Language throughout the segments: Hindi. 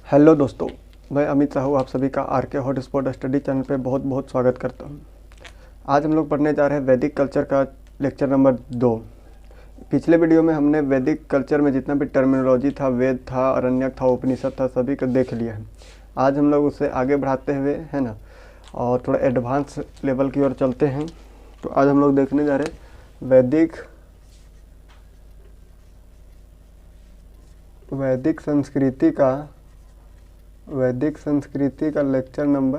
हेलो दोस्तों, मैं अमित साहू आप सभी का आरके हॉटस्पॉट स्टडी चैनल पे बहुत बहुत स्वागत करता हूँ। आज हम लोग पढ़ने जा रहे हैं वैदिक कल्चर का लेक्चर नंबर 2। पिछले वीडियो में हमने वैदिक कल्चर में जितना भी टर्मिनोलॉजी था, वेद था, अरण्यक था, उपनिषद था, सभी को देख लिया है। आज हम लोग उससे आगे बढ़ाते हुए है ना, और थोड़ा एडवांस लेवल की ओर चलते हैं। तो आज हम लोग देखने जा रहे हैं वैदिक संस्कृति का लेक्चर नंबर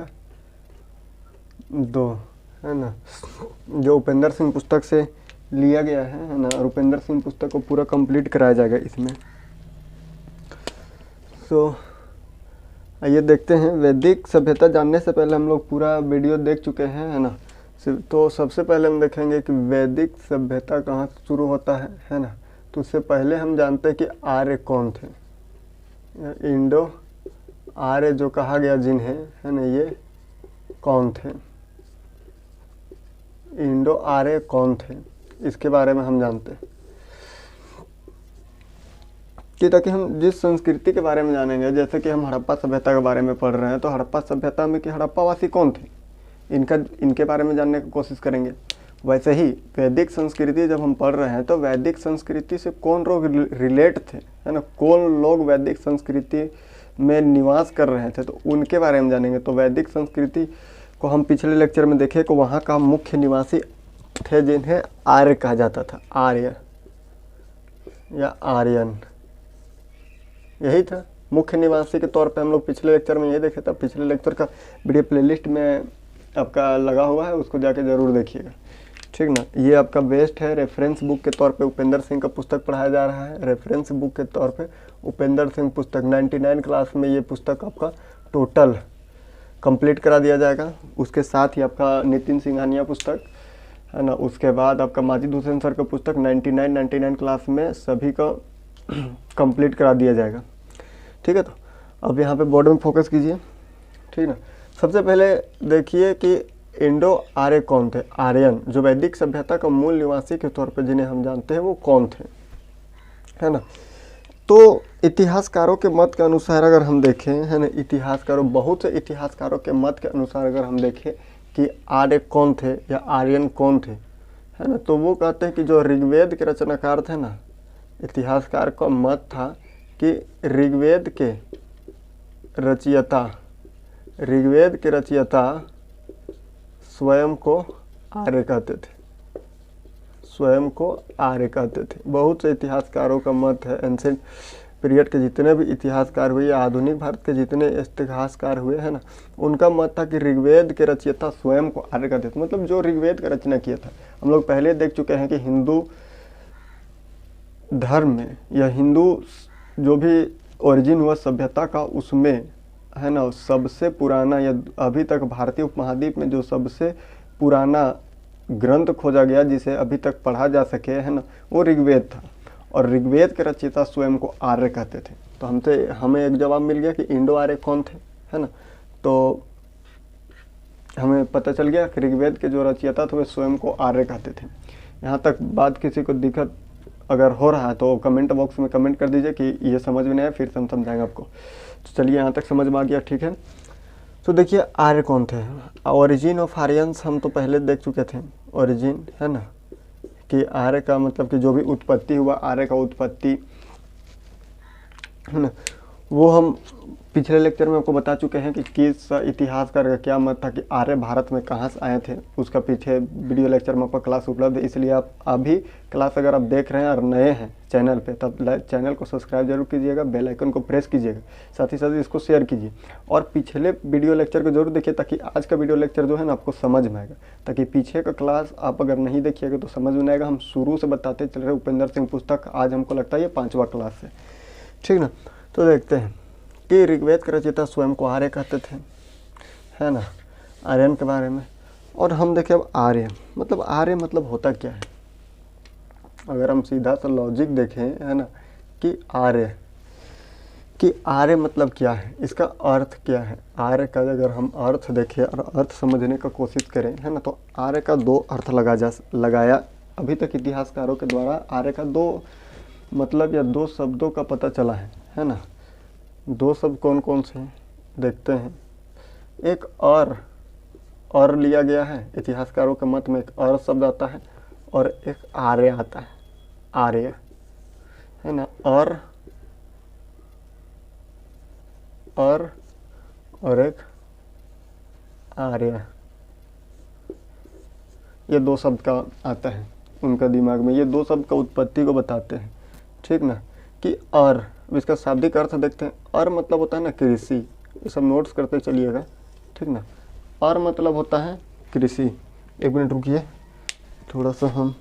2 है ना, जो उपेंद्र सिंह पुस्तक से लिया गया है ना, और उपेंद्र सिंह पुस्तक को पूरा कंप्लीट कराया जाएगा इसमें। आइए देखते हैं। वैदिक सभ्यता जानने से पहले हम लोग पूरा वीडियो देख चुके हैं है ना। तो सबसे पहले हम देखेंगे कि वैदिक सभ्यता कहाँ से शुरू होता है ना। तो उससे पहले हम जानते हैं कि आर्य कौन थे। इंडो आर्य जो कहा गया जिन्हें है ना, ये कौन थे, इंडो आर्य कौन थे, इसके बारे में हम जानते हैं कि ताकि हम जिस संस्कृति के बारे में जानेंगे, जैसे कि हम हड़प्पा सभ्यता के बारे में पढ़ रहे हैं, तो हड़प्पा सभ्यता में कि हड़प्पावासी कौन थे, इनके बारे में जानने की कोशिश करेंगे। वैसे ही वैदिक संस्कृति जब हम पढ़ रहे हैं तो वैदिक संस्कृति से कौन लोग रिलेट थे है ना, कौन लोग वैदिक संस्कृति में निवास कर रहे थे, तो उनके बारे में जानेंगे। तो वैदिक संस्कृति को हम पिछले लेक्चर में देखे कि वहाँ का मुख्य निवासी थे जिन्हें आर्य कहा जाता था। आर्य या आर्यन, यही था मुख्य निवासी के तौर पे। हम लोग पिछले लेक्चर में ये देखे था। पिछले लेक्चर का वीडियो प्लेलिस्ट में आपका लगा हुआ है, उसको जाके ज़रूर देखिएगा, ठीक ना। ये आपका बेस्ट है। रेफरेंस बुक के तौर पे उपेंद्र सिंह का पुस्तक पढ़ाया जा रहा है। रेफरेंस बुक के तौर पे उपेंद्र सिंह पुस्तक 99 क्लास में ये पुस्तक आपका टोटल कंप्लीट करा दिया जाएगा। उसके साथ ही आपका नितिन सिंघानिया पुस्तक है ना, उसके बाद आपका माजिद हुसैन सर का पुस्तक 99 क्लास में सभी का कंप्लीट करा दिया जाएगा, ठीक है। तो अब यहाँ पे बोर्ड में फोकस कीजिए, ठीक ना। सबसे पहले देखिए कि इंडो आर्य कौन थे। आर्यन जो वैदिक सभ्यता का मूल निवासी के तौर पे जिन्हें हम जानते हैं वो कौन थे, है ना। तो इतिहासकारों के मत के अनुसार अगर हम देखें है ना, बहुत से इतिहासकारों के मत के अनुसार अगर हम देखें कि आर्य कौन थे या आर्यन कौन थे है ना, तो वो कहते हैं कि जो ऋग्वेद के रचनाकार थे ना, इतिहासकार का मत था कि ऋग्वेद के रचयिता स्वयं को आर्य कहते थे। बहुत से इतिहासकारों का मत है। एंशिएंट पीरियड के जितने भी इतिहासकार हुए या आधुनिक भारत के जितने इतिहासकार हुए हैं ना, उनका मत था कि ऋग्वेद के रचयिता स्वयं को आर्य कहते थे। मतलब जो ऋग्वेद का रचना किया था। हम लोग पहले देख चुके हैं कि हिंदू धर्म में या हिंदू जो भी ओरिजिन हुआ सभ्यता का, उसमें है ना सबसे पुराना या अभी तक भारतीय उपमहाद्वीप में जो सबसे पुराना ग्रंथ खोजा गया जिसे अभी तक पढ़ा जा सके है ना, वो ऋग्वेद था। और ऋग्वेद के रचयिता स्वयं को आर्य कहते थे। तो हमें एक जवाब मिल गया कि इंडो आर्य कौन थे, है ना। तो हमें पता चल गया कि ऋग्वेद के जो रचयिता थे वे स्वयं को आर्य कहते थे। यहाँ तक बात किसी को दिक्कत अगर हो रहा है तो कमेंट बॉक्स में कमेंट कर दीजिए कि ये समझ में नहीं आया, फिर हम समझाएंगे आपको। तो चलिए यहाँ तक समझ में आ गया, ठीक है। तो देखिए आर्य कौन थे। ओरिजिन ऑफ आर्यंस हम तो पहले देख चुके थे। ओरिजिन है ना, कि आर्य का मतलब कि जो भी उत्पत्ति हुआ, आर्य का उत्पत्ति है ना, वो हम पिछले लेक्चर में आपको बता चुके हैं कि किस इतिहासकार का क्या मत था कि आर्य भारत में कहाँ से आए थे। उसका पीछे वीडियो लेक्चर में आपका क्लास उपलब्ध है, इसलिए आप अभी क्लास अगर आप देख रहे हैं और नए हैं चैनल पे, तब चैनल को सब्सक्राइब जरूर कीजिएगा, बेल आइकन को प्रेस कीजिएगा, साथ ही साथ इसको शेयर कीजिए और पिछले वीडियो लेक्चर को जरूर देखिए, ताकि आज का वीडियो लेक्चर जो है ना आपको समझ में आएगा। ताकि पीछे का क्लास आप अगर नहीं देखिएगा तो समझ में नहीं आएगा। हम शुरू से बताते चल रहे उपेंद्र सिंह पुस्तक, आज हमको लगता है ये 5वां क्लास है, ठीक ना। तो देखते हैं कि ऋग्वेद के रचयिता स्वयं को आर्य कहते थे, है ना, आर्यन के बारे में। और हम देखें अब आर्य मतलब होता क्या है। अगर हम सीधा सा लॉजिक देखें है ना, कि आर्य मतलब क्या है, इसका अर्थ क्या है। आर्य का अगर हम अर्थ देखें और अर्थ समझने का कोशिश करें है ना, तो आर्य का 2 अर्थ लगाया अभी तक इतिहासकारों के द्वारा। आर्य का 2 मतलब या 2 शब्दों का पता चला है ना। दो शब्द कौन कौन से हैं देखते हैं। एक और लिया गया है, इतिहासकारों के मत में एक और शब्द आता है और एक आर्य आता है, आर्य है ना। और एक आर्य, ये दो शब्द का आता है उनका दिमाग में, ये दो शब्द का उत्पत्ति को बताते हैं, ठीक ना। कि और इसका शाब्दिक अर्थ देखते हैं। और मतलब होता है ना कृषि, ये सब नोट्स करते चलिएगा, ठीक ना। और मतलब होता है कृषि। एक मिनट रुकिए, थोड़ा सा हम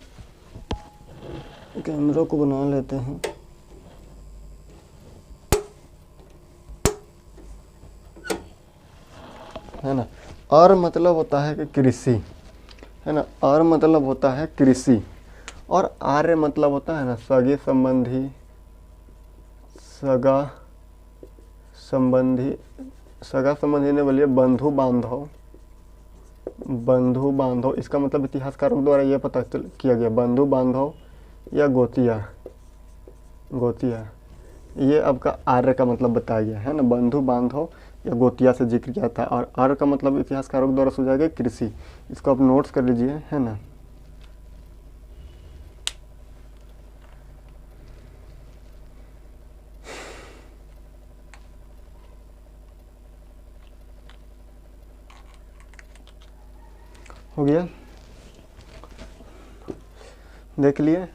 कैमरा को बना लेते हैं। है ना। और मतलब होता है कि कृषि, है ना। और मतलब होता है कृषि। और आर्य मतलब होता है ना सगे संबंधी, सगा संबंधी ने बोलिए बंधु बांधव। इसका मतलब इतिहासकारों द्वारा यह पता किया गया, बंधु बांधव या गोतिया। ये आपका आर्य का मतलब बताया गया है ना, बंधु बांधव या गोतिया से जिक्र किया था। और आर्य का मतलब इतिहासकारों द्वारा सुझाया गया कृषि। इसको आप नोट्स कर लीजिए, है ना। हो गया, देख लिए।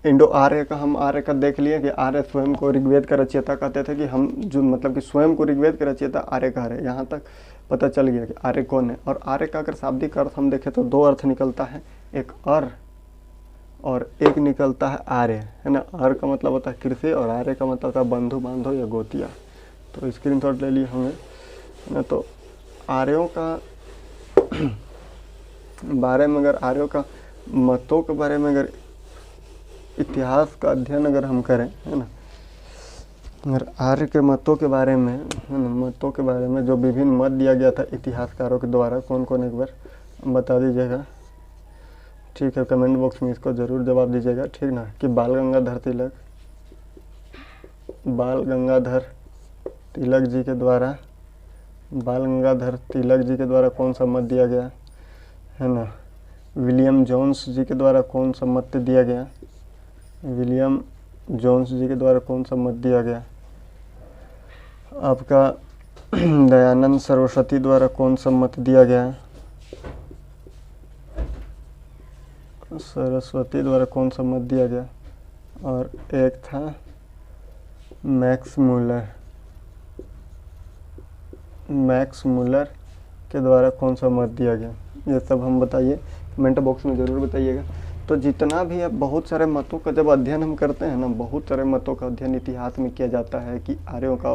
इंडो आर्य का, हम आर्य का देख लिए कि आर्य स्वयं को ऋग्वेद का रचयिता कहते थे, कि हम जो मतलब कि स्वयं को ऋग्वेद का रचयिता आर्य कह रहे हैं। यहाँ तक पता चल गया कि आर्य कौन है। और आर्य का अगर शाब्दिक अर्थ हम देखें तो दो अर्थ निकलता है, एक और एक निकलता है आर्य, है ना। आर्य का मतलब होता है कृषि और आर्य का मतलब होता है बंधु बांधव या गोतिया। तो स्क्रीनशॉट ले लिए होंगे, है ना। तो आर्यों का बारे में, अगर आर्यों का मतों के बारे में अगर इतिहास का अध्ययन अगर हम करें, है ना, अगर आर्य के मतों के बारे में, है ना, मतों के बारे में जो विभिन्न मत दिया गया था इतिहासकारों के द्वारा, कौन कौन एक बार बता दीजिएगा, ठीक है। कमेंट बॉक्स में इसको ज़रूर जवाब दीजिएगा, ठीक ना। कि बाल गंगाधर तिलक जी के द्वारा कौन सा मत दिया गया, है ना। विलियम जोन्स जी के द्वारा कौन सा मत दिया गया, आपका दयानंद सरस्वती द्वारा कौन सा मत दिया गया, और एक था मैक्स मुलर के द्वारा कौन सा मत दिया गया। ये सब हम बताइए, कमेंट बॉक्स में ज़रूर बताइएगा। तो जितना भी अब बहुत सारे मतों का जब अध्ययन हम करते हैं ना, बहुत सारे मतों का अध्ययन इतिहास में किया जाता है कि आर्यों का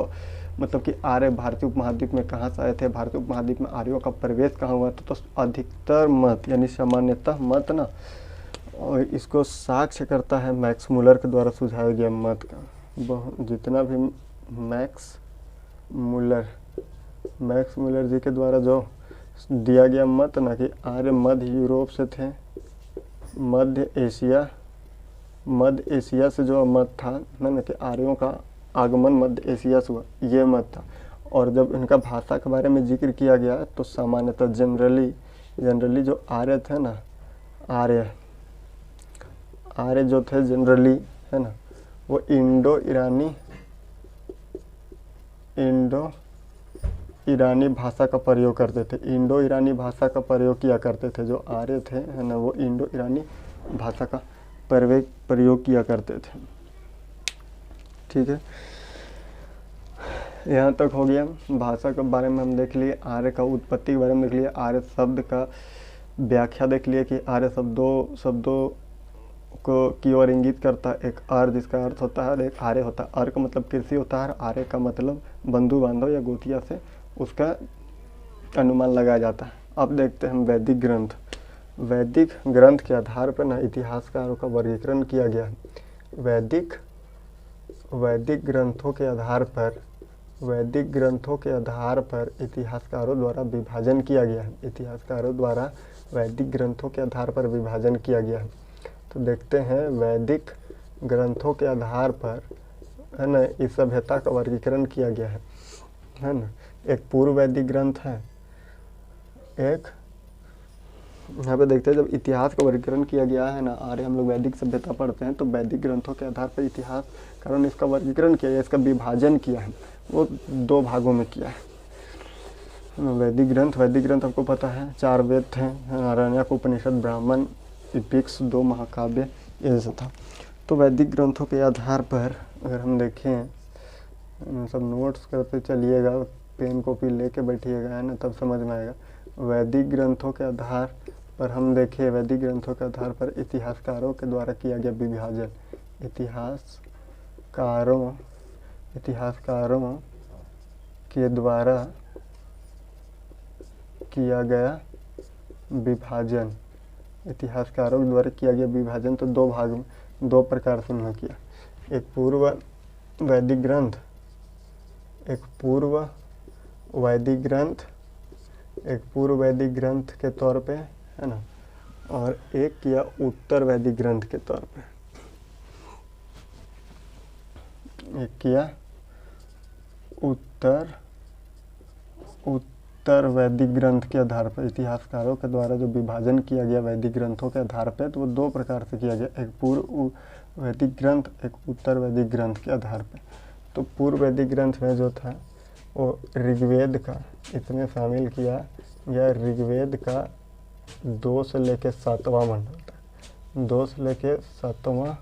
मतलब कि आर्य भारतीय उपमहाद्वीप में कहाँ से आए थे, भारतीय उपमहाद्वीप में आर्यों का प्रवेश कहाँ हुआ था। तो अधिकतर मत यानी सामान्यतः मत ना, और इसको साक्ष्य करता है मैक्स मुलर के द्वारा सुझाया गया मत का। जितना भी मैक्स मुलर जी के द्वारा जो दिया गया मत ना कि आर्य मध्य यूरोप से थे, मध्य एशिया से जो मत था ना कि आर्यों का आगमन मध्य एशिया से हुआ, ये मत था। और जब इनका भाषा के बारे में जिक्र किया गया तो सामान्यतः जनरली जो आर्य थे ना, आर्य जो थे जनरली, है ना, वो इंडो ईरानी भाषा का प्रयोग करते थे। इंडो ईरानी भाषा का प्रयोग किया करते थे। जो आर्य थे, है ना, वो इंडो ईरानी भाषा का प्रयोग किया करते थे, ठीक है। यहाँ तक हो गया। भाषा के बारे में हम देख लिए, आर्य का उत्पत्ति के बारे में देख लिए, आर्य शब्द का व्याख्या देख लिए कि आर्य शब्दों को की ओर इंगित करता है। एक आर्य जिसका अर्थ होता है और एक आर्य होता है। आर्य का मतलब कृषि होता है, आर्य का मतलब बंधु बांधव या गोतिया से उसका अनुमान लगाया जाता है। अब देखते हैं हम वैदिक ग्रंथ के आधार पर ना इतिहासकारों का वर्गीकरण किया गया है। वैदिक ग्रंथों के आधार पर इतिहासकारों द्वारा विभाजन किया गया है। वैदिक ग्रंथों के आधार पर विभाजन किया गया है। तो देखते हैं वैदिक ग्रंथों के आधार पर है ना, इस सभ्यता का वर्गीकरण किया गया है ना। एक पूर्व वैदिक ग्रंथ है, एक यहाँ पे देखते हैं जब इतिहास का वर्गीकरण किया गया है ना, आर्य हम लोग वैदिक सभ्यता पढ़ते हैं तो वैदिक ग्रंथों के आधार पर इतिहासकारों ने इसका वर्गीकरण किया है, इसका विभाजन किया है, वो 2 भागों में किया है। वैदिक ग्रंथ आपको पता है 4 वेद थे, आरण्यक, उपनिषद, ब्राह्मण, इपिक्स, 2 महाकाव्य, ये सब था। तो वैदिक ग्रंथों के आधार पर अगर हम देखें, सब नोट्स करते चलिएगा, पेन कॉपी लेके बैठिएगा, है ना, तब समझ में आएगा। वैदिक ग्रंथों के आधार पर हम देखें, वैदिक ग्रंथों के आधार पर इतिहासकारों के द्वारा किया गया विभाजन, इतिहासकारों के द्वारा किया गया विभाजन, इतिहासकारों के द्वारा किया गया विभाजन तो 2 भाग में, 2 प्रकार से उन्होंने किया। एक पूर्व वैदिक ग्रंथ, एक पूर्व वैदिक ग्रंथ के तौर पे, है ना, और एक किया उत्तर वैदिक ग्रंथ के तौर पे। एक किया उत्तर वैदिक ग्रंथ के आधार पर, इतिहासकारों के द्वारा जो विभाजन किया गया वैदिक ग्रंथों के आधार पर, तो वो 2 प्रकार से किया गया, एक पूर्व वैदिक ग्रंथ, एक उत्तर वैदिक ग्रंथ के आधार पर। तो पूर्व वैदिक ग्रंथ में जो था वो ऋग्वेद का इसमें शामिल किया गया, ऋग्वेद का 2 से लेकर 7वां मंडल तक, 2 से लेकर 7वां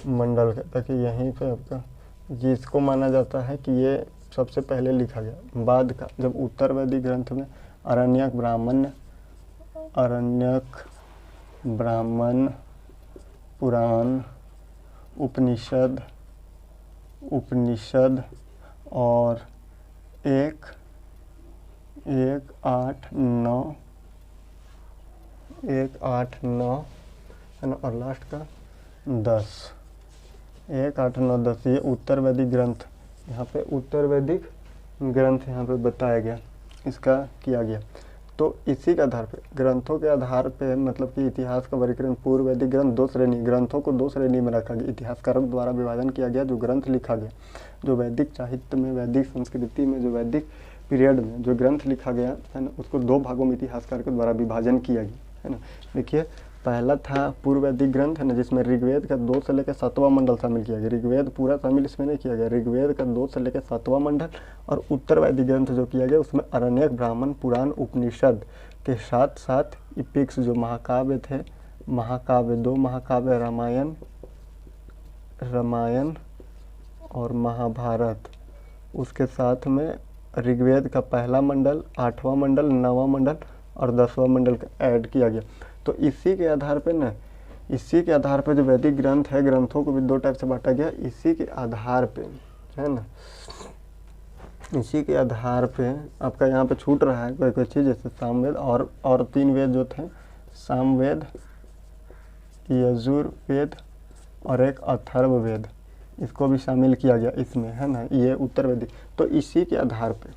मंडल तक, यहीं पे आपका जिसको माना जाता है कि ये सबसे पहले लिखा गया। बाद का जब उत्तर वैदिक ग्रंथ में आरण्यक, ब्राह्मण, पुराण, उपनिषद और 1, 8, 9 है ना, और लास्ट का 10, 1, 8, 9, 10, ये उत्तर वैदिक ग्रंथ, यहाँ पे उत्तर वैदिक ग्रंथ यहाँ पे बताया गया, इसका किया गया। तो इसी के आधार पे, ग्रंथों के आधार पे, मतलब कि इतिहास का वर्गीकरण, पूर्व वैदिक ग्रंथ 2 श्रेणी, ग्रंथों को 2 श्रेणी में रखा गया, इतिहासकारों द्वारा विभाजन किया गया, जो ग्रंथ लिखा गया, जो वैदिक साहित्य में, वैदिक संस्कृति में, जो वैदिक पीरियड में जो ग्रंथ लिखा गया है ना, उसको 2 भागों में इतिहासकार के द्वारा विभाजन किया गया, है ना। देखिए, पहला था पूर्व वैदिक ग्रंथ, है ना, जिसमें ऋग्वेद का 2 से लेकर 7वां मंडल शामिल किया गया, ऋग्वेद पूरा शामिल इसमें नहीं किया गया, ऋग्वेद का 2 से लेकर 7वां मंडल। और उत्तर वैदिक ग्रंथ जो किया गया उसमें आरण्यक, ब्राह्मण, पुराण, उपनिषद के साथ साथ इपिक्स जो महाकाव्य थे, 2 महाकाव्य, रामायण और महाभारत, उसके साथ में ऋग्वेद का पहला मंडल, 8वां मंडल, 9वां मंडल और 10वां मंडल का ऐड किया गया। तो इसी के आधार पे जो वैदिक ग्रंथ है, ग्रंथों को भी 2 टाइप से बांटा गया, इसी के आधार पे, है ना, इसी के आधार पे आपका यहाँ पे छूट रहा है कोई चीज़, जैसे सामवेद और 3 वेद जो थे, सामवेद, यजुर्वेद और एक अथर्ववेद, इसको भी शामिल किया गया इसमें, है ना, ये उत्तर वैदिक। तो इसी के आधार पे,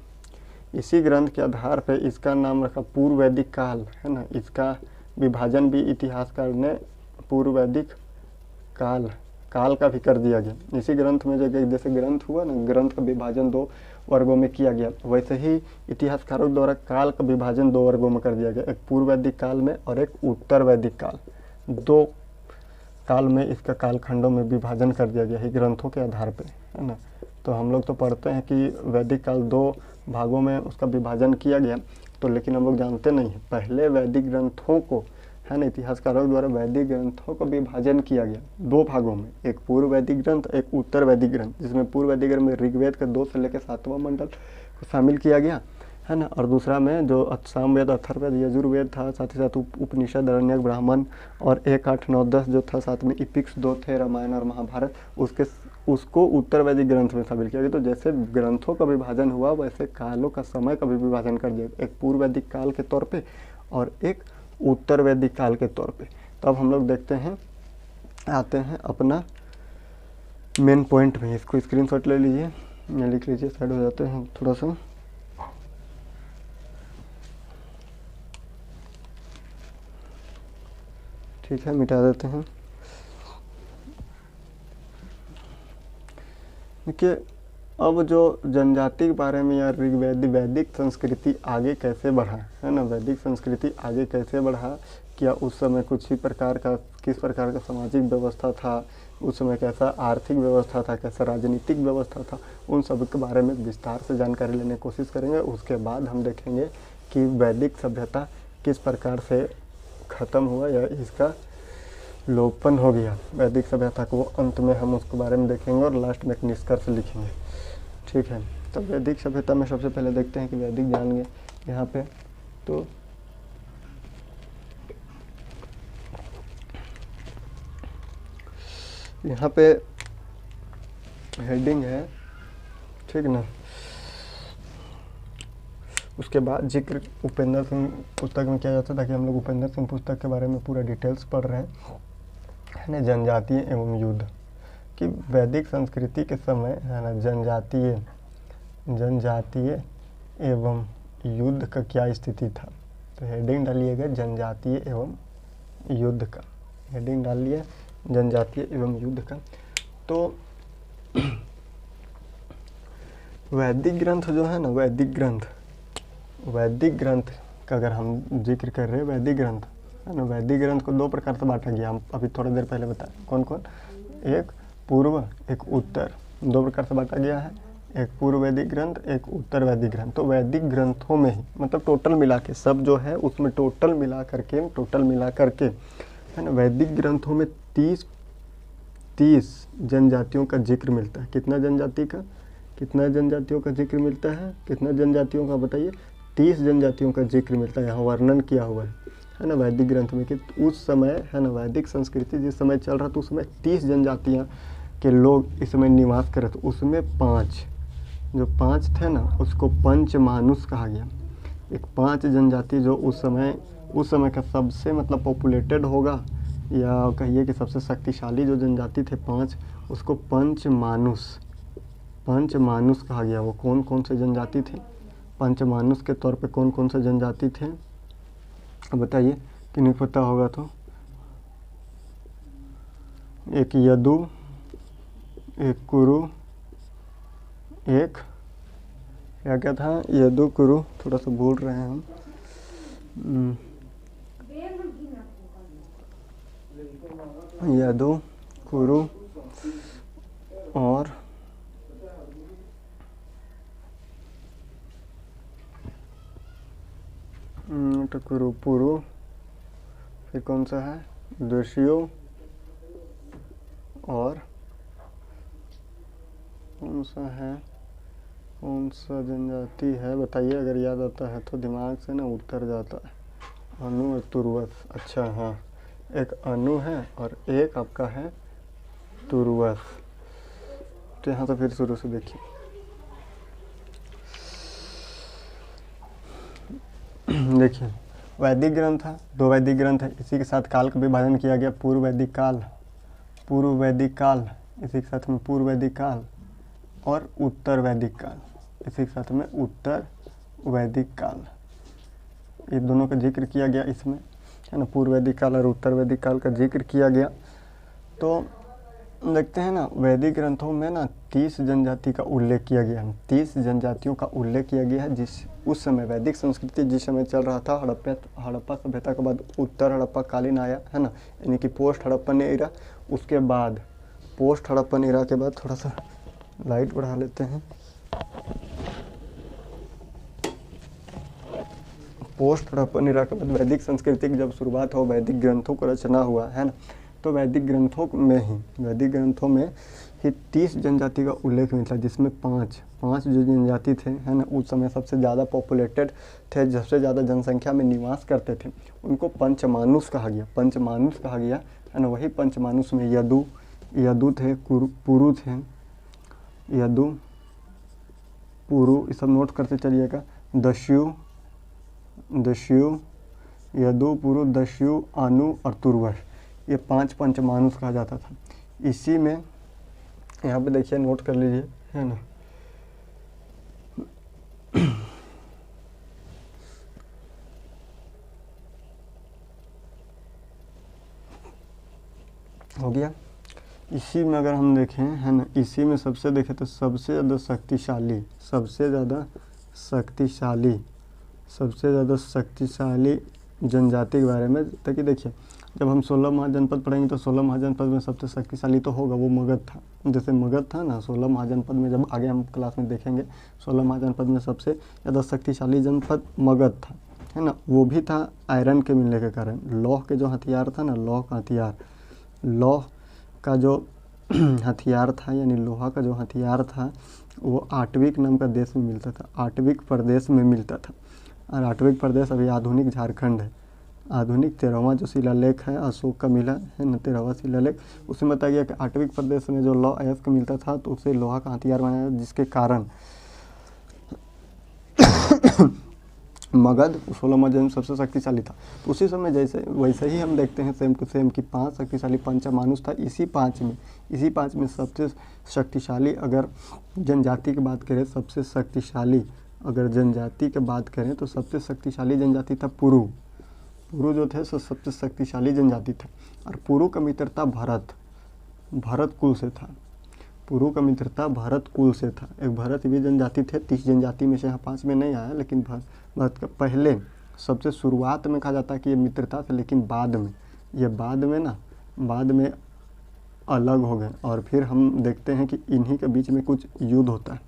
इसी ग्रंथ के आधार पे इसका नाम रखा पूर्व वैदिक काल, है ना, इसका विभाजन भी इतिहासकार ने पूर्व वैदिक काल का भी कर दिया गया। इसी ग्रंथ में जैसे ग्रंथ हुआ ना, ग्रंथ का विभाजन 2 वर्गों में किया गया, वैसे ही इतिहासकारों द्वारा काल का विभाजन 2 वर्गों में कर दिया गया, एक पूर्व वैदिक काल में और एक उत्तर वैदिक काल, 2 काल में इसका कालखंडों में विभाजन कर दिया गया है ग्रंथों के आधार पे, है ना। तो हम लोग तो पढ़ते हैं कि वैदिक काल 2 भागों में उसका विभाजन किया गया, तो लेकिन हम लोग जानते नहीं हैं पहले वैदिक ग्रंथों को, है ना, इतिहासकारों द्वारा वैदिक ग्रंथों का विभाजन किया गया 2 भागों में, एक पूर्व वैदिक ग्रंथ, एक उत्तर वैदिक ग्रंथ, जिसमें पूर्व वैदिक ग्रंथ में ऋग्वेद का 2 से लेकर 7वां मंडल को शामिल किया गया, है ना, और दूसरा में जो सामवेद, अथर्ववेद, यजुर्वेद था, साथ ही साथ उपनिषद, आरण्यक, ब्राह्मण और 1, 8, 9, 10 जो था, साथ में इपिक्स 2 थे, रामायण और महाभारत, उसको उत्तर वैदिक ग्रंथ में शामिल किया गया। तो जैसे ग्रंथों का विभाजन हुआ वैसे कालों का समय का भी विभाजन कर दिया, एक पूर्व वैदिक काल के तौर पे और एक उत्तर वैदिक काल के तौर पे। तो अब हम लोग देखते हैं, आते हैं अपना मेन पॉइंट में, इसको स्क्रीनशॉट ले लीजिए या लिख लीजिए, साइड हो जाते हैं थोड़ा सा। ठीक है, मिटा देते हैं। कि अब जो जनजाति के बारे में या वैदिक संस्कृति आगे कैसे बढ़ा, है ना, वैदिक संस्कृति आगे कैसे बढ़ा, क्या उस समय कुछ ही प्रकार का, किस प्रकार का सामाजिक व्यवस्था था, उस समय कैसा आर्थिक व्यवस्था था, कैसा राजनीतिक व्यवस्था था, उन सब के बारे में विस्तार से जानकारी लेने की कोशिश करेंगे। उसके बाद हम देखेंगे कि वैदिक सभ्यता किस प्रकार से ख़त्म हुआ या इसका लोपन हो गया वैदिक सभ्यता को, अंत में हम उसके बारे में देखेंगे और लास्ट में एक निष्कर्ष लिखेंगे। ठीक है, तो वैदिक सभ्यता में सबसे पहले देखते हैं कि वैदिक जानेंगे यहाँ पे। तो यहाँ पे हेडिंग है, ठीक ना। उसके बाद जिक्र उपेंद्र सिंह पुस्तक में किया जाता है, ताकि हम लोग उपेंद्र सिंह पुस्तक के बारे में पूरा डिटेल्स पढ़ रहे हैं, है ना, जनजातीय एवं युद्ध, कि वैदिक संस्कृति के समय, है ना, जनजातीय एवं युद्ध का क्या स्थिति था। तो हेडिंग डालिएगा जनजातीय एवं युद्ध का, हेडिंग डालिए जनजातीय एवं युद्ध का। तो वैदिक ग्रंथ जो है ना, वैदिक ग्रंथ का अगर हम जिक्र कर रहे हैं, वैदिक ग्रंथ, है ना, वैदिक ग्रंथ को दो प्रकार से बांटा गया, हम अभी थोड़ी देर पहले बताए कौन कौन, एक पूर्व एक उत्तर, दो प्रकार से बांटा गया है, एक पूर्व वैदिक ग्रंथ, एक उत्तर वैदिक ग्रंथ। तो वैदिक ग्रंथों में ही, मतलब टोटल मिला के सब जो है उसमें टोटल मिला करके, है ना, वैदिक ग्रंथों में 30 जनजातियों का जिक्र मिलता है। कितना जनजातियों का जिक्र मिलता है, कितना जनजातियों का बताइए, 30 जनजातियों का जिक्र मिलता है, यहाँ वर्णन किया हुआ है ना, वैदिक ग्रंथ में, कि उस समय, है ना, वैदिक संस्कृति जिस समय चल रहा था उस समय 30 जनजातियाँ के लोग इस समय निवास कर रहे थे। उसमें 5 थे ना, उसको पंचमानुष कहा गया। एक 5 जनजाति जो उस समय का सबसे मतलब पॉपुलेटेड होगा, या कहिए कि सबसे शक्तिशाली जो जनजाति थे 5, उसको पंचमानुष कहा गया। वो कौन कौन से जनजाति थे, पंचमानुष के तौर पे कौन कौन से जनजाति थे, अब बताइए, किन्हीं को पता होगा तो। एक यदु, एक कुरु, एक क्या था, यदु कुरु, थोड़ा सा भूल रहे हैं हम, यदु कुरु और कुरु पुरु, फिर कौन सा है, दस्यु, और कौन सा जनजाति है बताइए, अगर याद आता है तो दिमाग से ना उतर जाता है। अनु और तुर्वस, अच्छा हाँ, एक अनु है और एक आपका है तुर्वस। तो यहाँ तो फिर शुरू से देखिए, देखिए वैदिक ग्रंथ है, 2 वैदिक ग्रंथ है, इसी के साथ काल का विभाजन किया गया, पूर्व वैदिक काल, इसी के साथ में पूर्व वैदिक काल और उत्तर वैदिक काल, इसी के साथ में उत्तर वैदिक काल, ये दोनों का जिक्र किया गया इसमें, है ना, पूर्व वैदिक काल और उत्तर वैदिक काल का जिक्र किया गया। तो देखते हैं ना, वैदिक ग्रंथों में ना 30 जनजाति का उल्लेख किया गया है, 30 जनजातियों का उल्लेख किया गया है, जिस उस समय वैदिक संस्कृति जिस समय चल रहा था, हड़प्पा सभ्यता के बाद उत्तर हड़प्पा कालीन आया, है ना, यानी कि पोस्ट हड़प्पन एरा। उसके बाद पोस्ट हड़प्पन एरा के बाद, थोड़ा सा लाइट बढ़ा लेते हैं, पोस्ट हड़प्पन एरा के बाद वैदिक संस्कृति की जब शुरुआत हो, वैदिक ग्रंथों का रचना हुआ, है ना, तो वैदिक ग्रंथों में ही 30 जनजाति का उल्लेख मिलता है, जिसमें 5 जो जनजाति थे, है ना, उस समय सबसे ज़्यादा पॉपुलेटेड थे, सबसे ज़्यादा जनसंख्या में निवास करते थे, उनको पंचमानुष कहा गया, है ना। वही पंचमानुष में यदु थे, पुरु थे, यदु पुरु, ये सब नोट करते चलिएगा, दस्यु, यदु पुरु, दस्यु, अनु और तुर्वस, ये 5 पंचमानुष कहा जाता था। इसी में यहाँ पे देखिए, नोट कर लीजिए, है ना, हो गया। इसी में अगर हम देखें, है ना, इसी में सबसे देखें तो सबसे ज़्यादा शक्तिशाली, जनजाति के बारे में, ताकि देखिए जब हम 16 महाजनपद पढ़ेंगे तो 16 महाजनपद में सबसे शक्तिशाली तो होगा, वो मगध था। जैसे मगध था ना, 16 महाजनपद में जब आगे हम क्लास में देखेंगे, 16 महाजनपद में सबसे ज़्यादा शक्तिशाली जनपद मगध था, है ना। वो भी था आयरन के मिलने के कारण। लौह के जो हथियार था ना, लौह का जो हथियार था, यानी लोहा का जो हथियार था, वो आटविक नाम का देश में मिलता था, आटविक प्रदेश में मिलता था। और आटविक प्रदेश अभी आधुनिक झारखंड है। आधुनिक 13वां जो शिलालेख है अशोक का मिला है ना, 13वां शिलालेख, उसमें बताया गया कि आटविक प्रदेश में जो लौह अयस्क मिलता था तो उससे लोहा का हथियार बनाया, जिसके कारण मगध 16 महाजन सबसे शक्तिशाली था। तो उसी समय जैसे वैसे ही हम देखते हैं सेम टू सेम कि 5 शक्तिशाली पंचमानुष था। इसी पाँच में सबसे शक्तिशाली अगर जनजाति की बात करें, सबसे शक्तिशाली अगर जनजाति की बात करें तो सबसे शक्तिशाली जनजाति था पुरु जो थे सो सबसे शक्तिशाली जनजाति था। और पुरु का मित्रता भरत कुल से था। पुरु का मित्रता भरत कुल से था। एक भरत भी जनजाति थे, 30 जनजाति में से यहाँ 5 में नहीं आया, लेकिन भरत का पहले सबसे शुरुआत में कहा जाता है कि ये मित्रता था, लेकिन बाद में अलग हो गए। और फिर हम देखते हैं कि इन्हीं के बीच में कुछ युद्ध होता है,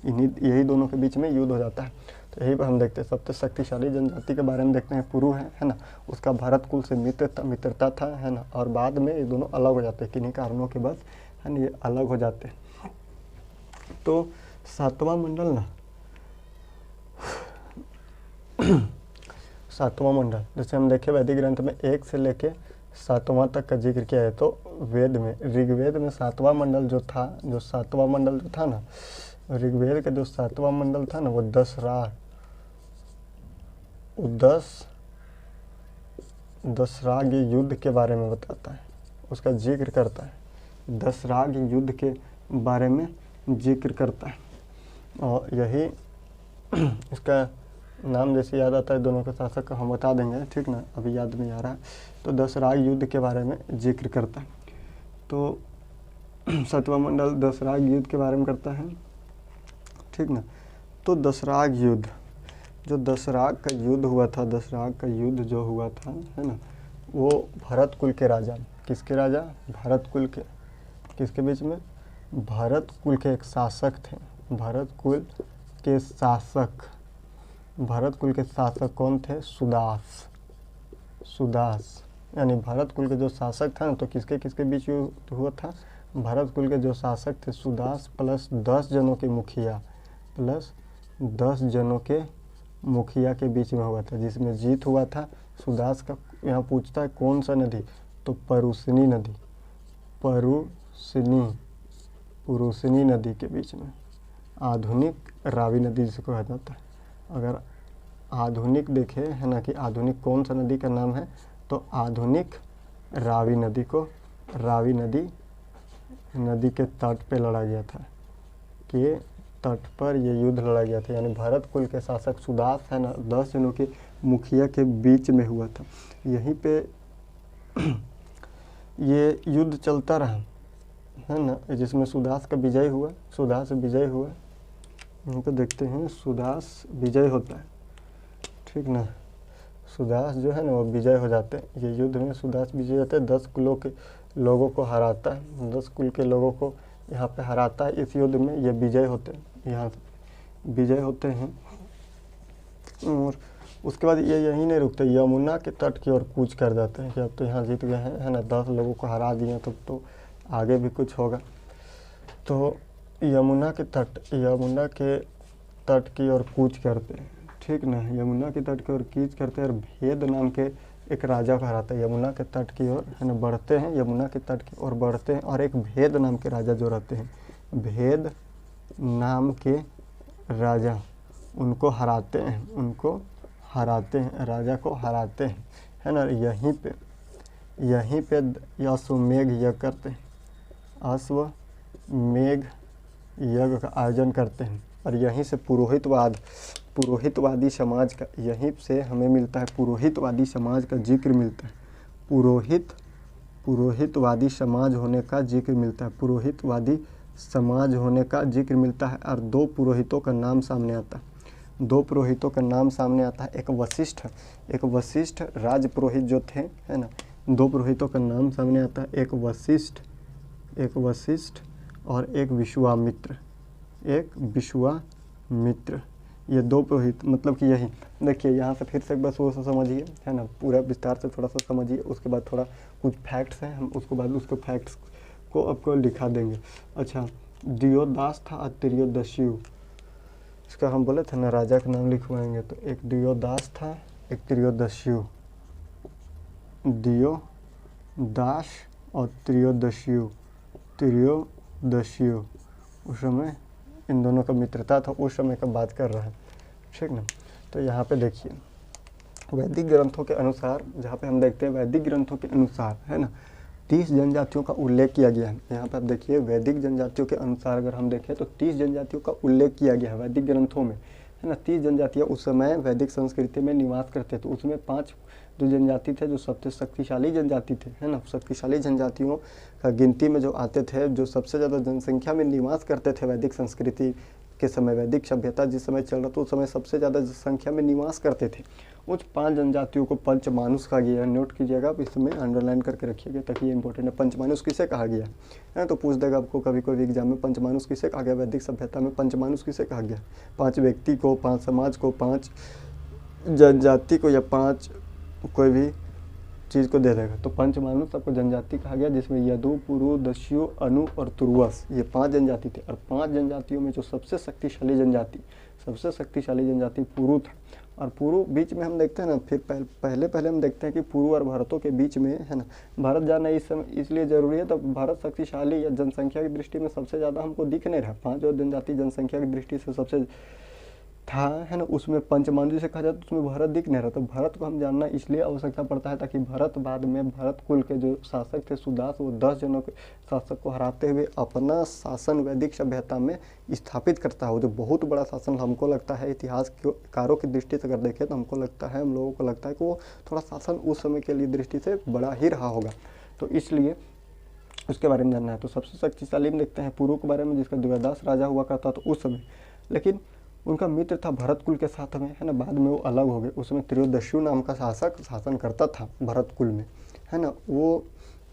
यही दोनों के बीच में युद्ध हो जाता है। तो यही पर हम देखते हैं सबसे शक्तिशाली जनजाति के बारे में देखते हैं पुरु है ना, उसका भरत कुल से मित्रता था, है ना। और बाद में ये दोनों अलग हो जाते हैं, किन्हीं कारणों के बस, है ना, ये अलग हो जाते हैं। तो 7वां मंडल ना, 7वां मंडल जैसे हम देखें वैदिक ग्रंथ में 1 से लेके 7वां तक का जिक्र किया है। तो वेद में, ऋग्वेद में 7वां मंडल जो था ना, ऋग्वेद का जो 7वां मंडल था ना, वो 10 राग युद्ध के बारे में बताता है, उसका जिक्र करता है। 10 राग युद्ध के बारे में जिक्र करता है। और यही इसका नाम जैसे याद आता है दोनों के शासक का हम बता देंगे, ठीक ना, अभी याद नहीं आ रहा है। तो 10 राग युद्ध के बारे में जिक्र करता है। तो 7वां मंडल 10 राग युद्ध के बारे में करता है, ठीक ना। तो 10 राग युद्ध, जो 10 राग का युद्ध हुआ था, 10 राग का युद्ध जो हुआ था, है ना, वो भरत कुल के राजा, किसके राजा, भरत कुल के, किसके बीच में, भरत कुल के एक शासक थे। भरत कुल के शासक कौन थे, सुदास, यानी भरत कुल के जो शासक था ना, तो किसके किसके बीच युद्ध हुआ था, भरत कुल के जो शासक थे सुदास प्लस 10 जनों के मुखिया के बीच में हुआ था, जिसमें जीत हुआ था सुदास का। यहाँ पूछता है कौन सा नदी, तो परुसनी नदी के बीच में, आधुनिक रावी नदी जिसको कहा जाता है। अगर आधुनिक देखें, है ना, कि आधुनिक कौन सा नदी का नाम है, तो आधुनिक रावी नदी के तट पे लड़ा गया था, के तट पर ये युद्ध लड़ा गया था। यानी भरत कुल के शासक सुदास, है ना, 10 जनों के मुखिया के बीच में हुआ था। यहीं पे ये युद्ध चलता रहा, है ना, जिसमें सुदास विजय हुआ। यहाँ पे देखते हैं सुदास विजय होता है, ठीक ना। सुदास जो है ना वो विजय हो जाते हैं। ये युद्ध में सुदास विजय होता है, 10 कुलों के लोगों को हराता है, 10 कुल के लोगों को यहाँ पे हराता है। इस युद्ध में ये विजय होते हैं, यहाँ विजय होते हैं। और उसके बाद ये यहीं नहीं रुकते, यमुना के तट की ओर कूच कर जाते हैं कि अब तो यहाँ जीत गए हैं, है ना, 10 लोगों को हरा दिए, तो आगे भी कुछ होगा। तो यमुना के तट की ओर कूच करते हैं, ठीक ना, यमुना के तट की ओर कूच करते हैं और भेद नाम के एक राजा को हराते हैं। यमुना के तट की ओर, है ना, बढ़ते हैं, यमुना के तट की ओर बढ़ते हैं और एक भेद नाम के राजा जो रहते हैं, भेद नाम के राजा, उनको हराते हैं, राजा को हराते हैं, है ना। यहीं पे अश्वमेघ यज्ञ करते हैं, अश्वमेघ यज्ञ का आयोजन करते हैं। और यहीं से पुरोहितवादी समाज का, यहीं से हमें मिलता है पुरोहितवादी समाज का जिक्र मिलता है। पुरोहितवादी समाज होने का जिक्र मिलता है, पुरोहितवादी समाज होने का जिक्र मिलता है। और दो पुरोहितों का नाम सामने आता है, दो पुरोहितों का नाम सामने आता है, एक वशिष्ठ राज पुरोहित जो थे, है ना, दो पुरोहितों का नाम सामने आता है, एक वशिष्ठ और एक विश्वामित्र। ये दो पुरोहित, मतलब कि यही देखिए, यहाँ से फिर से बस वो समझिए, है ना, पूरा विस्तार से थोड़ा सा समझिए, उसके बाद थोड़ा कुछ फैक्ट्स हैं, हम उसके बाद उसको फैक्ट्स को आपको लिखा देंगे। अच्छा, दियोदास था और त्रियोदस्यु, इसका हम बोले थे ना राजा का नाम लिखवाएंगे, तो एक दियोदास था, एक त्रियोदस्यु, दियोदास और त्रियोदस्यु। उस समय इन दोनों का मित्रता था, उस समय का बात कर रहा है, ठीक ना। तो यहाँ पे देखिए वैदिक ग्रंथों के अनुसार, जहाँ पे हम देखते हैं वैदिक ग्रंथों के अनुसार, है ना, 30 जनजातियों का उल्लेख किया गया है। यहाँ पे आप देखिए वैदिक जनजातियों के अनुसार अगर हम देखें तो 30 जनजातियों का उल्लेख किया गया है वैदिक ग्रंथों में, है ना। 30 जनजातियाँ उस समय वैदिक संस्कृति में निवास करते थे। उसमें 5 जो जनजाति थे जो सबसे शक्तिशाली जनजाति थे, है ना, शक्तिशाली जनजातियों का गिनती में जो आते थे, जो सबसे ज़्यादा जनसंख्या में निवास करते थे वैदिक संस्कृति के समय, वैदिक सभ्यता जिस समय चल रहा था उस समय सबसे ज़्यादा संख्या में निवास करते थे। उस 5 जनजातियों को पंचमानुष कहा गया है। नोट कीजिएगा, आप इसमें अंडरलाइन करके रखिएगा ताकि ये इंपॉर्टेंट है। पंचमानुष किसे कहा गया है, तो पूछ देगा आपको कभी कोई एग्जाम में, पंचमानुष किसे कहा गया, वैदिक सभ्यता में पंचमानुष किसे कहा गया। 5 व्यक्ति को, 5 समाज को, 5 जनजाति को, या 5 कोई भी चीज़ को दे देगा। तो पंचमानुष सबको जनजाति कहा गया, जिसमें यदु, पुरु, दस्यु, अनु और तुर्वस, ये 5 जनजाति थे। और 5 जनजातियों में जो सबसे शक्तिशाली जनजाति पुरु था। और पुरु बीच में हम देखते हैं ना, फिर पहले हम देखते हैं कि पुरु और भारतों के बीच में, है ना, भारत जाना इस समय इसलिए ज़रूरी है, तो भारत शक्तिशाली या जनसंख्या की दृष्टि में सबसे ज़्यादा हमको दिख नहीं रहा। 5 जनजाति जनसंख्या की दृष्टि से सबसे था, है ना, उसमें पंचमानुष से कहा जाए तो उसमें भारत दिख नहीं रहा। तो भारत को हम जानना इसलिए आवश्यकता पड़ता है ताकि भारत बाद में, भारत कुल के जो शासक थे सुदास, वो 10 जनों के शासक को हराते हुए अपना शासन वैदिक सभ्यता में स्थापित करता है। वो जो बहुत बड़ा शासन हमको लगता है, इतिहासकारों की दृष्टि से अगर देखें तो हमको लगता है, हम लोगों को लगता है कि वो थोड़ा शासन उस समय के लिए दृष्टि से बड़ा ही रहा होगा, तो इसलिए उसके बारे में जानना है। तो सबसे शक्तिशाली में देखते हैं पुरु के बारे में, जिसका दियोदास राजा हुआ करता था उस समय, लेकिन उनका मित्र था भरत कुल के साथ में, है ना, बाद में वो अलग हो गए। उसमें त्रियोदस्यु नाम का शासक शासन करता था भरत कुल में, है ना, वो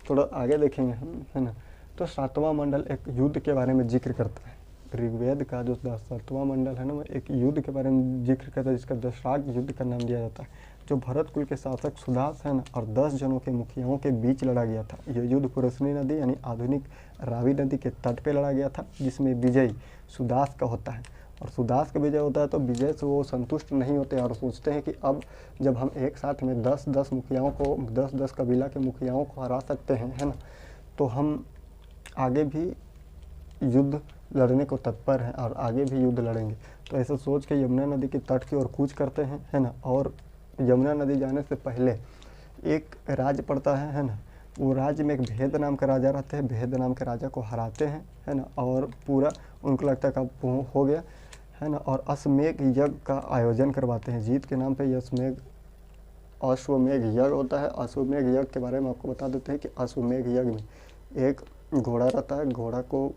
थोड़ा आगे देखेंगे हम, है ना। तो 7वां मंडल एक युद्ध के बारे में जिक्र करता है। ऋग्वेद का जो 7वां मंडल है ना, वो एक युद्ध के बारे में जिक्र करता है, जिसका दशराग युद्ध का नाम दिया जाता है, जो भरत कुल के शासक सुदास, है ना, और 10 जनों के मुखियाओं के बीच लड़ा गया था। यह युद्ध पुरस्नी नदी यानी आधुनिक रावी नदी के तट पे लड़ा गया था, जिसमें विजय सुदास का होता है। और सुदास का विजय होता है तो विजय से वो संतुष्ट नहीं होते और सोचते हैं कि अब जब हम एक साथ में 10-10 मुखियाओं को, 10-10 कबीला के मुखियाओं को हरा सकते हैं, है ना, तो हम आगे भी युद्ध लड़ने को तत्पर हैं और आगे भी युद्ध लड़ेंगे। तो ऐसा सोच के यमुना नदी के तट की ओर कूच करते हैं, है ना। और यमुना नदी जाने से पहले एक राज्य पड़ता है ना, वो राज्य में एक भेद नाम का राजा रहते हैं। भेद नाम के राजा को हराते हैं, है ना, और पूरा उनको लगता है कि हो गया, है ना, और अश्वमेध यज्ञ का आयोजन करवाते हैं। जीत के नाम पे अश्वमेध यज्ञ होता है। अश्वमेध यज्ञ के बारे में आपको बता देते हैं कि अश्वमेध यज्ञ में एक घोड़ा रहता है, घोड़ा को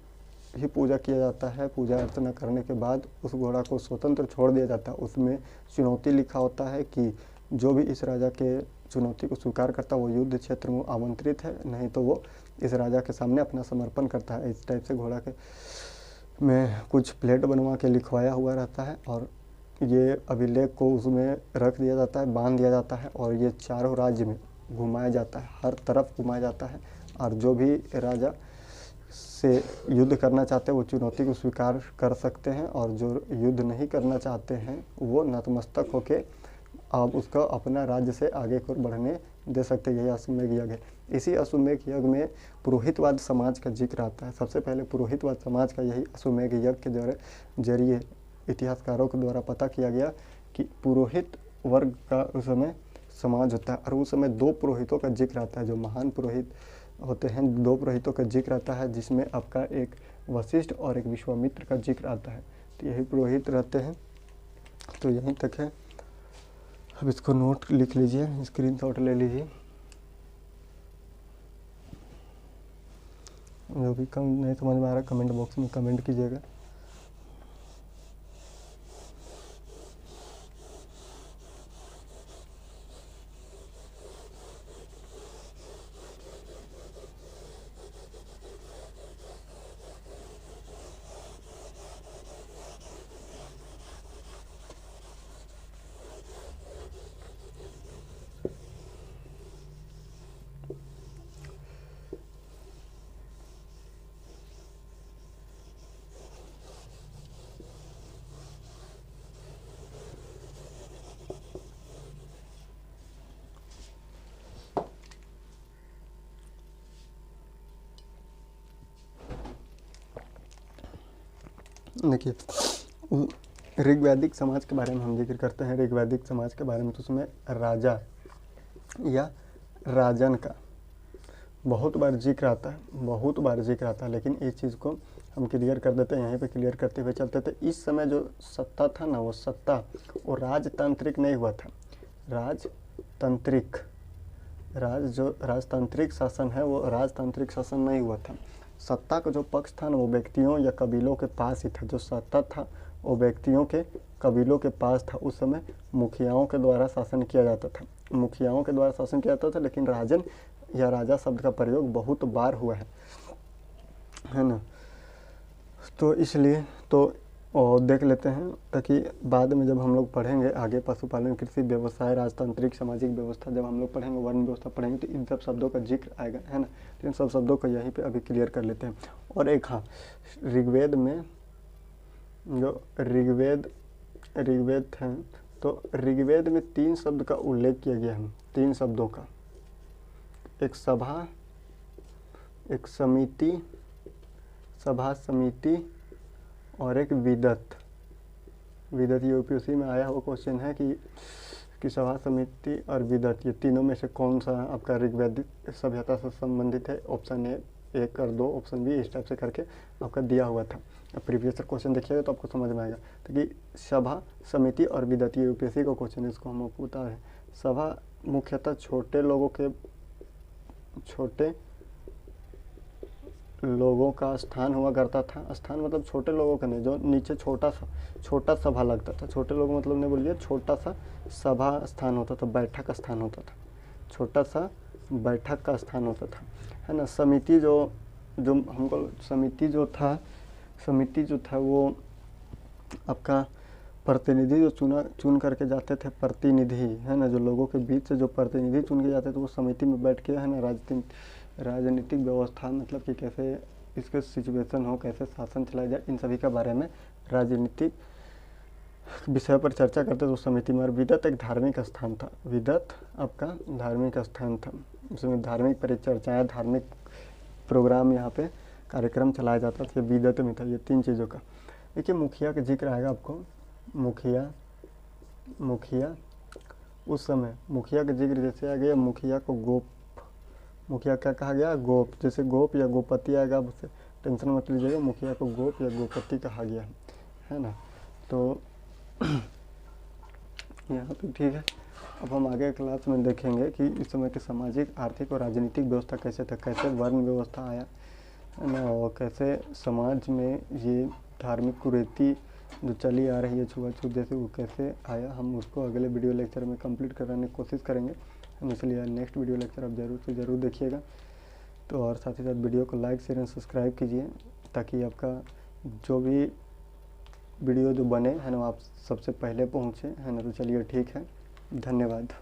ही पूजा किया जाता है। पूजा अर्चना करने के बाद उस घोड़ा को स्वतंत्र छोड़ दिया जाता है। उसमें चुनौती लिखा होता है कि जो भी इस राजा के चुनौती को स्वीकार करता है वो युद्ध क्षेत्र में आमंत्रित है, नहीं तो वो इस राजा के सामने अपना समर्पण करता है। इस टाइप से घोड़ा के में कुछ प्लेट बनवा के लिखवाया हुआ रहता है और ये अभिलेख को उसमें रख दिया जाता है, बांध दिया जाता है और ये चारों राज्य में घुमाया जाता है, हर तरफ घुमाया जाता है। और जो भी राजा से युद्ध करना चाहते हैं वो चुनौती को स्वीकार कर सकते हैं और जो युद्ध नहीं करना चाहते हैं वो नतमस्तक होके आप उसका अपना राज्य से आगे को बढ़ने दे सकते हैं। यही अश्वमेध यज्ञ है। इसी अश्वमेध यज्ञ में पुरोहितवाद समाज का जिक्र आता है। सबसे पहले पुरोहितवाद समाज का यही अश्वमेध यज्ञ के जरिए इतिहासकारों के द्वारा पता किया गया कि पुरोहित वर्ग का उस समय समाज होता है। और उस समय 2 पुरोहितों का जिक्र आता है, जो महान पुरोहित होते हैं। 2 पुरोहितों का जिक्र आता है, जिसमें आपका एक वशिष्ठ और एक विश्वामित्र का जिक्र आता है। तो यही पुरोहित रहते हैं। तो यहीं तक है। अब इसको नोट लिख लीजिए, स्क्रीनशॉट ले लीजिए। जो भी कम नहीं समझ में आ रहा कमेंट बॉक्स में कमेंट कीजिएगा। देखिए, ऋग्वैदिक समाज के बारे में हम जिक्र करते हैं। ऋग्वैदिक समाज के बारे में तो उसमें राजा या राजन का बहुत बार जिक्र आता है, लेकिन इस चीज़ को हम क्लियर कर देते हैं, यहीं पे क्लियर करते हुए चलते थे। इस समय जो सत्ता था ना, वो सत्ता वो राजतांत्रिक नहीं हुआ था। राजतांत्रिक शासन है, वो राजतांत्रिक शासन नहीं हुआ था। सत्ता का जो पक्ष था ना, वो व्यक्तियों या कबीलों के पास ही था। जो सत्ता था वो व्यक्तियों के कबीलों के पास था। उस समय मुखियाओं के द्वारा शासन किया जाता था, लेकिन राजन या राजा शब्द का प्रयोग बहुत बार हुआ है ना। तो इसलिए तो और देख लेते हैं, ताकि बाद में जब हम लोग पढ़ेंगे आगे पशुपालन, कृषि, व्यवसाय, राजतांत्रिक, सामाजिक व्यवस्था, जब हम लोग पढ़ेंगे, वर्ण व्यवस्था पढ़ेंगे, तो इन सब शब्दों का जिक्र आएगा, है ना। तो इन सब शब्दों को यहीं पे अभी क्लियर कर लेते हैं। और एक हाँ, ऋग्वेद में जो ऋग्वेद है, तो ऋग्वेद में 3 शब्द का उल्लेख किया गया है। 3 शब्दों का, एक सभा, एक सभा समिति और एक विदत। यूपीएससी में आया हुआ क्वेश्चन है कि सभा, समिति और विदत, ये तीनों में से कौन सा आपका ऋग्वैदिक सभ्यता से संबंधित है। ऑप्शन ए 1 और 2, ऑप्शन बी, इस टाइप से करके आपका दिया हुआ था। प्रीवियस क्वेश्चन देखिएगा तो आपको समझ में आएगा। तो कि सभा, समिति और विदत, ये यूपीएससी का क्वेश्चन है, इसको हम आपको बता रहे हैं। सभा मुख्यतः छोटे लोगों का स्थान हुआ करता था। स्थान मतलब छोटे लोगों का नहीं, जो नीचे छोटा सभा लगता था। छोटे लोग मतलब नहीं बोलिए, छोटा सा सभा स्थान होता था, बैठक का स्थान होता था, छोटा सा बैठक का स्थान होता था, है ना। समिति जो हमको समिति जो था वो आपका प्रतिनिधि जो चुन करके जाते थे, प्रतिनिधि, है ना। जो लोगों के बीच से जो प्रतिनिधि चुन के जाते थे, वो समिति में बैठ के, है ना, राजनीतिक व्यवस्था, मतलब कि कैसे इसके सिचुएशन हो, कैसे शासन चलाया जाए, इन सभी के बारे में राजनीतिक विषय पर चर्चा करते थे उस समिति में। और विदत एक धार्मिक स्थान था। विदत आपका धार्मिक स्थान था, उसमें धार्मिक परिचर्चाएँ, धार्मिक प्रोग्राम, यहाँ पे कार्यक्रम चलाया जाता था, विदत में था। ये 3 चीज़ों का। देखिए, मुखिया का जिक्र आएगा आपको। मुखिया उस समय मुखिया का जिक्र जैसे आ गया, मुखिया क्या कहा गया, गोप। जैसे गोप या गोपति आएगा, आप उससे टेंशन मत लीजिएगा, मुखिया को गोप या गोपति कहा गया है ना। तो यहाँ पे ठीक है। अब हम आगे क्लास में देखेंगे कि इस समय के सामाजिक, आर्थिक और राजनीतिक व्यवस्था कैसे था, कैसे वर्ण व्यवस्था आया, है ना, और कैसे समाज में ये धार्मिक कुरीति जो चली आ रही है, छुआछूत जैसे, वो कैसे आया। हम उसको अगले वीडियो लेक्चर में कंप्लीट कराने की कोशिश करेंगे हम, इसलिए नेक्स्ट वीडियो लेक्चर आप ज़रूर देखिएगा। तो और साथ ही साथ वीडियो को लाइक, शेयर एंड सब्सक्राइब कीजिए, ताकि आपका जो भी वीडियो जो बने, है ना, आप सबसे पहले पहुँचे, है ना। तो चलिए ठीक है, धन्यवाद।